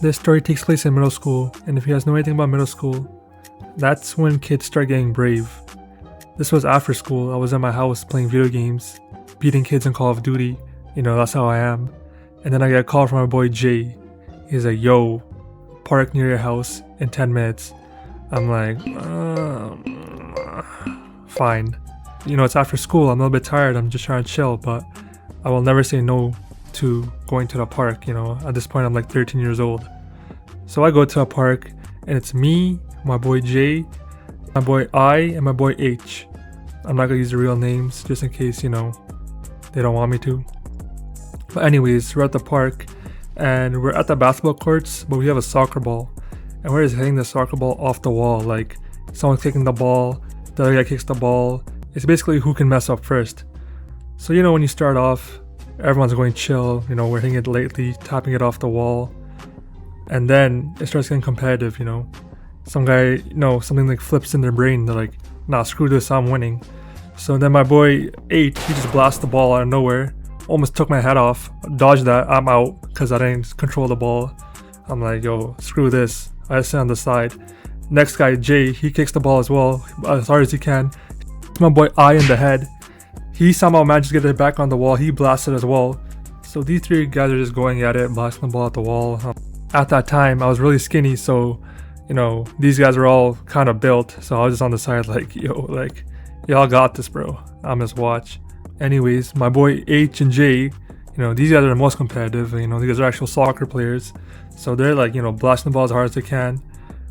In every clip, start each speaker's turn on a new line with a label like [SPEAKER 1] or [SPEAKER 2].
[SPEAKER 1] This story takes place in middle school, and if you guys know anything about middle school, that's when kids start getting brave. This was after school. I was in my house playing video games, beating kids in Call of Duty. That's how I am. And then I get a call from my boy Jay. He's like, yo, park near your house in 10 minutes. I'm like, fine. It's after school. I'm a little bit tired. I'm just trying to chill, but I will never say no to going to the park. At this point, I'm like 13 years old. So I go to a park, and it's me, my boy Jay, my boy I, and my boy H. I'm not gonna use the real names just in case, they don't want me to. But anyways, we're at the park, and we're at the basketball courts, but we have a soccer ball. And we're just hitting the soccer ball off the wall. Like, someone's kicking the ball, the other guy kicks the ball. It's basically who can mess up first. So, when you start off, everyone's going chill. We're hitting it lightly, tapping it off the wall. And then it starts getting competitive, Some guy, something like flips in their brain. They're like, nah, screw this, I'm winning. So then my boy 8, he just blasts the ball out of nowhere. Almost took my head off. Dodged that, I'm out because I didn't control the ball. I'm like, yo, screw this. I just sit on the side. Next guy, Jay, he kicks the ball as well, as hard as he can. My boy I in the head. He somehow managed to get it back on the wall. He blasted as well. So these three guys are just going at it, blasting the ball at the wall. At that time, I was really skinny, so these guys were all kind of built. So I was just on the side like, yo, like, y'all got this, bro. I'm just watch. Anyways, my boy H and J, these guys are the most competitive. These guys are actual soccer players. So they're like, blasting the ball as hard as they can.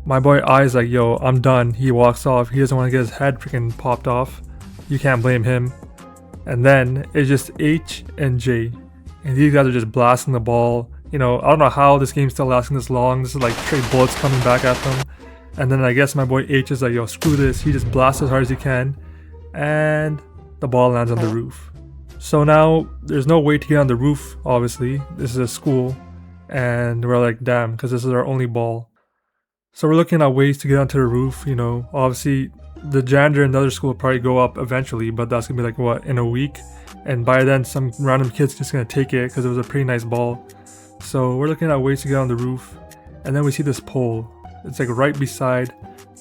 [SPEAKER 1] My boy I is like, yo, I'm done. He walks off. He doesn't want to get his head freaking popped off. You can't blame him. And then it's just H and J. And these guys are just blasting the ball. I don't know how this game's still lasting this long. This is like straight bullets coming back at them. And then I guess my boy H is like, yo, screw this. He just blasts as hard as he can. And the ball lands on the roof. So now there's no way to get on the roof, obviously. This is a school. And we're like, damn, because this is our only ball. So we're looking at ways to get onto the roof. Obviously the janitor in the other school will probably go up eventually, but that's gonna be like, what, in a week? And by then some random kid's just gonna take it because it was a pretty nice ball. So we're looking at ways to get on the roof. And then we see this pole. It's like right beside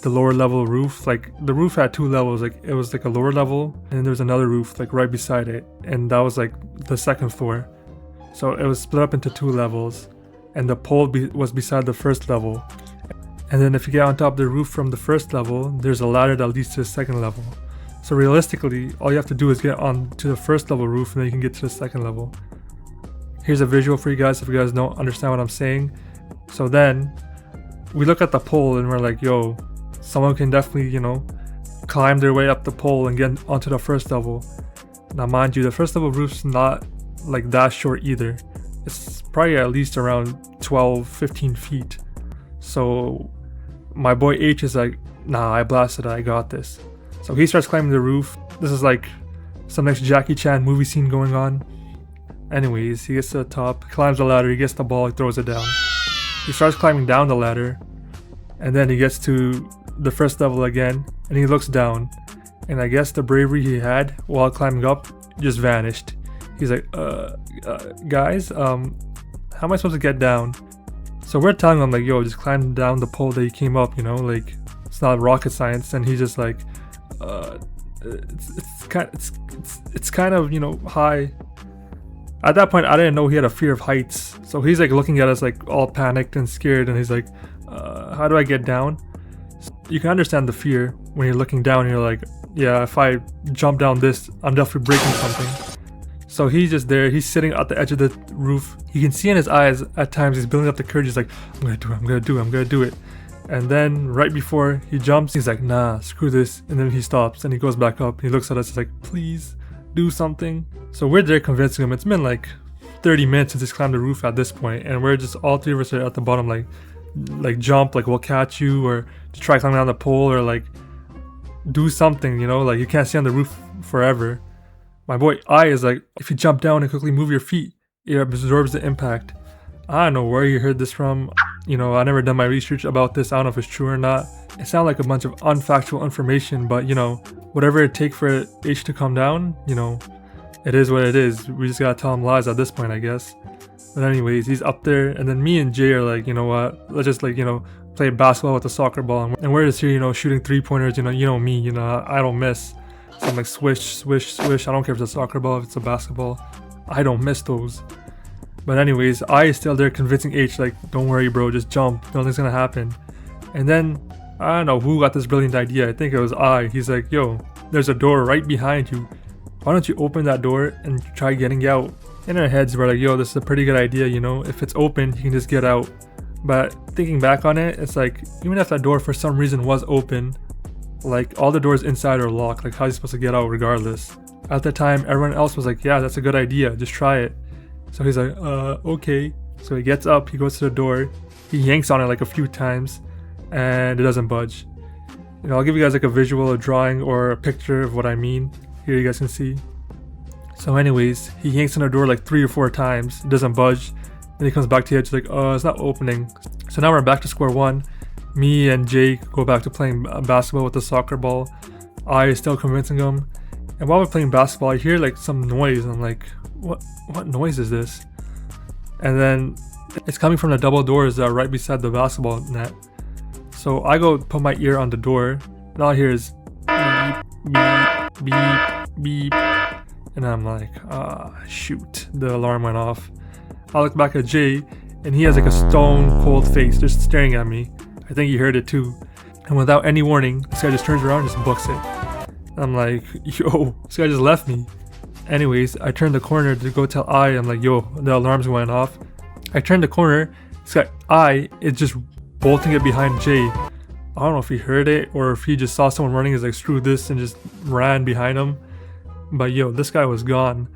[SPEAKER 1] the lower level roof. Like the roof had two levels. Like it was like a lower level, and then there was another roof like right beside it, and that was like the second floor. So it was split up into two levels, and the pole was beside the first level. And then if you get on top of the roof from the first level, there's a ladder that leads to the second level. So realistically, all you have to do is get on to the first level roof, and then you can get to the second level. Here's a visual for you guys if you guys don't understand what I'm saying. So then we look at the pole and we're like, yo, someone can definitely, climb their way up the pole and get onto the first level. Now mind you, the first level roof's not like that short either. It's probably at least around 12-15 feet. So my boy H is like, nah, I blasted it, I got this. So he starts climbing the roof. This is like some next Jackie Chan movie scene going on. Anyways, he gets to the top, climbs the ladder, he gets the ball, he throws it down. He starts climbing down the ladder, and then he gets to the first level again, and he looks down. And I guess the bravery he had while climbing up just vanished. He's like, guys, how am I supposed to get down? So we're telling him like, yo, just climb down the pole that you came up, like it's not rocket science. And he's just like, it's kind of, high. At that point, I didn't know he had a fear of heights. So he's like looking at us like all panicked and scared, and he's like, how do I get down? You can understand the fear when you're looking down and you're like, yeah, if I jump down this, I'm definitely breaking something. So he's just there, he's sitting at the edge of the roof. You can see in his eyes at times he's building up the courage. He's like, I'm gonna do it. And then right before he jumps, he's like, nah, screw this. And then he stops and he goes back up. He looks at us, he's like, please do something. So we're there convincing him. It's been like 30 minutes since he's climbed the roof at this point, and we're just, all three of us are at the bottom like jump, like we'll catch you, or to try climbing down the pole, or like do something, like you can't stay on the roof forever. My boy I is like, if you jump down and quickly move your feet, it absorbs the impact. I don't know where you heard this from. I never done my research about this. I don't know if it's true or not. It sounds like a bunch of unfactual information, but whatever it takes for H to come down, it is what it is. We just gotta tell him lies at this point, I guess. But anyways, he's up there, and then me and Jay are like, you know what? Let's just like, play basketball with the soccer ball, and we're just here, shooting 3-pointers. You know me, I don't miss. So I'm like swish, swish, swish. I don't care if it's a soccer ball, if it's a basketball. I don't miss those. But anyways, I is still there convincing H like, don't worry, bro, just jump. Nothing's gonna happen. And then I don't know who got this brilliant idea. I think it was I. He's like, yo, there's a door right behind you. Why don't you open that door and try getting out? In our heads, we're like, yo, this is a pretty good idea, If it's open, you can just get out. But thinking back on it, it's like, even if that door for some reason was open, like all the doors inside are locked. Like, how are you supposed to get out regardless? At the time, everyone else was like, yeah, that's a good idea. Just try it. So he's like, okay. So he gets up, he goes to the door, he yanks on it like a few times, and it doesn't budge. I'll give you guys like a visual, a drawing, or a picture of what I mean. Here you guys can see. So anyways, he yanks on the door like 3 or 4 times. It doesn't budge. Then he comes back to the edge like, oh, it's not opening. So now we're back to square one. Me and Jake go back to playing basketball with the soccer ball. I is still convincing him. And while we're playing basketball, I hear like some noise. And I'm like, what noise is this? And then it's coming from the double doors that are right beside the basketball net. So I go put my ear on the door. And all I hear is beep, beep, beep. And I'm like, shoot, the alarm went off. I look back at Jay, and he has like a stone cold face just staring at me. I think he heard it too. And without any warning, this guy just turns around and just books it. And I'm like, yo, this guy just left me. Anyways, I turned the corner to go tell I'm like, yo, the alarm's going off. I turned the corner, this guy, is just bolting it behind Jay. I don't know if he heard it or if he just saw someone running, he's like, screw this, and just ran behind him. But yo, this guy was gone.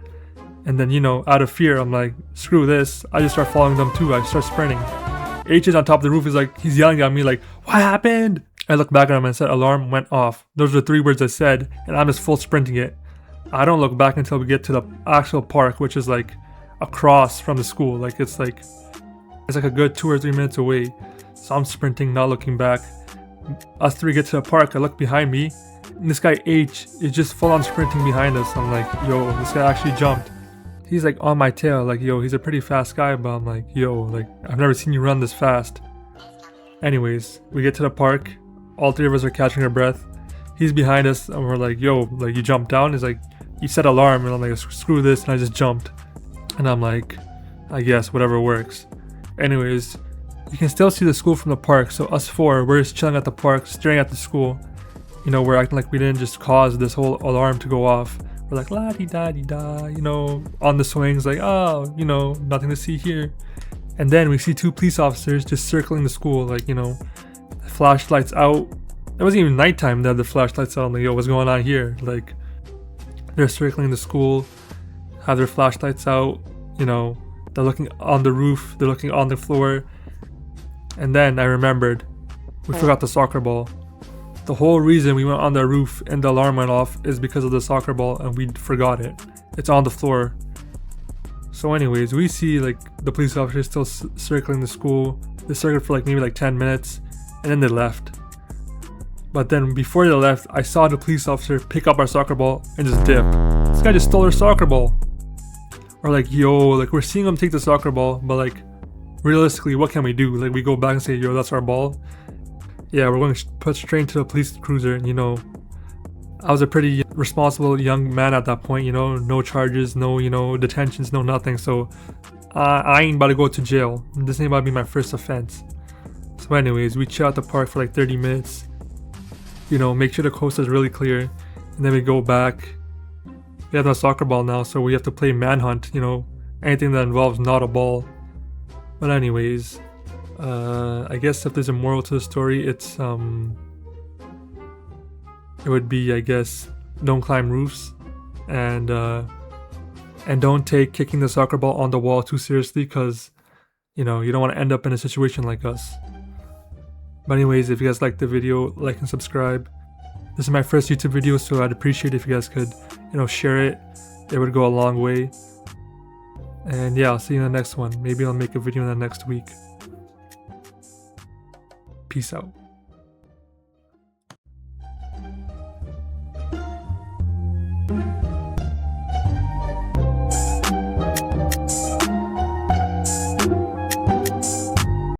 [SPEAKER 1] And then, out of fear, I'm like, screw this. I just start following them too. I start sprinting. H is on top of the roof. He's yelling at me like, what happened? I look back at him and said, alarm went off. Those are the 3 words I said, and I'm just full sprinting it. I don't look back until we get to the actual park, which is like across from the school. Like it's like a good 2 or 3 minutes away. So I'm sprinting, not looking back. Us 3 get to the park. I look behind me, and this guy H is just full on sprinting behind us. I'm like, yo, this guy actually jumped. He's like on my tail, like, yo, he's a pretty fast guy, but I'm like, yo, like, I've never seen you run this fast. Anyways, we get to the park. All 3 of us are catching our breath. He's behind us, and we're like, yo, like, you jumped down? He's like, you said alarm, and I'm like, screw this, and I just jumped. And I'm like, I guess, whatever works. Anyways, you can still see the school from the park, so us 4, we're just chilling at the park, staring at the school. We're acting like we didn't just cause this whole alarm to go off. We're like, la-di-da-di-da, on the swings, like, oh, nothing to see here. And then we see 2 police officers just circling the school, like, flashlights out. It wasn't even nighttime, they had the flashlights out. I'm like, yo, what's going on here? Like, they're circling the school, have their flashlights out, they're looking on the roof, they're looking on the floor. And then I remembered, we forgot the soccer ball. The whole reason we went on the roof and the alarm went off is because of the soccer ball, and we forgot it. It's on the floor. So anyways, we see like the police officers still circling the school. They circled for like maybe like 10 minutes, and then they left. But then before they left, I saw the police officer pick up our soccer ball and just dip. This guy just stole our soccer ball. Or like, yo, like we're seeing him take the soccer ball, but like realistically, what can we do? Like we go back and say, yo, that's our ball. Yeah, we're going to put straight into a police cruiser, and I was a pretty responsible young man at that point, no charges, no, detentions, no nothing. So I ain't about to go to jail. This ain't about to be my first offense. So anyways, we chill at the park for like 30 minutes, make sure the coast is really clear, and then we go back. We have no soccer ball now, so we have to play manhunt, anything that involves not a ball. But anyways, I guess if there's a moral to the story, it would be, I guess, don't climb roofs, and don't take kicking the soccer ball on the wall too seriously, because you don't want to end up in a situation like us. But anyways, if you guys liked the video, like and subscribe. This is my first YouTube video, so I'd appreciate if you guys could share it. It would go a long way. And yeah, I'll see you in the next one. Maybe I'll make a video in the next week. Peace out.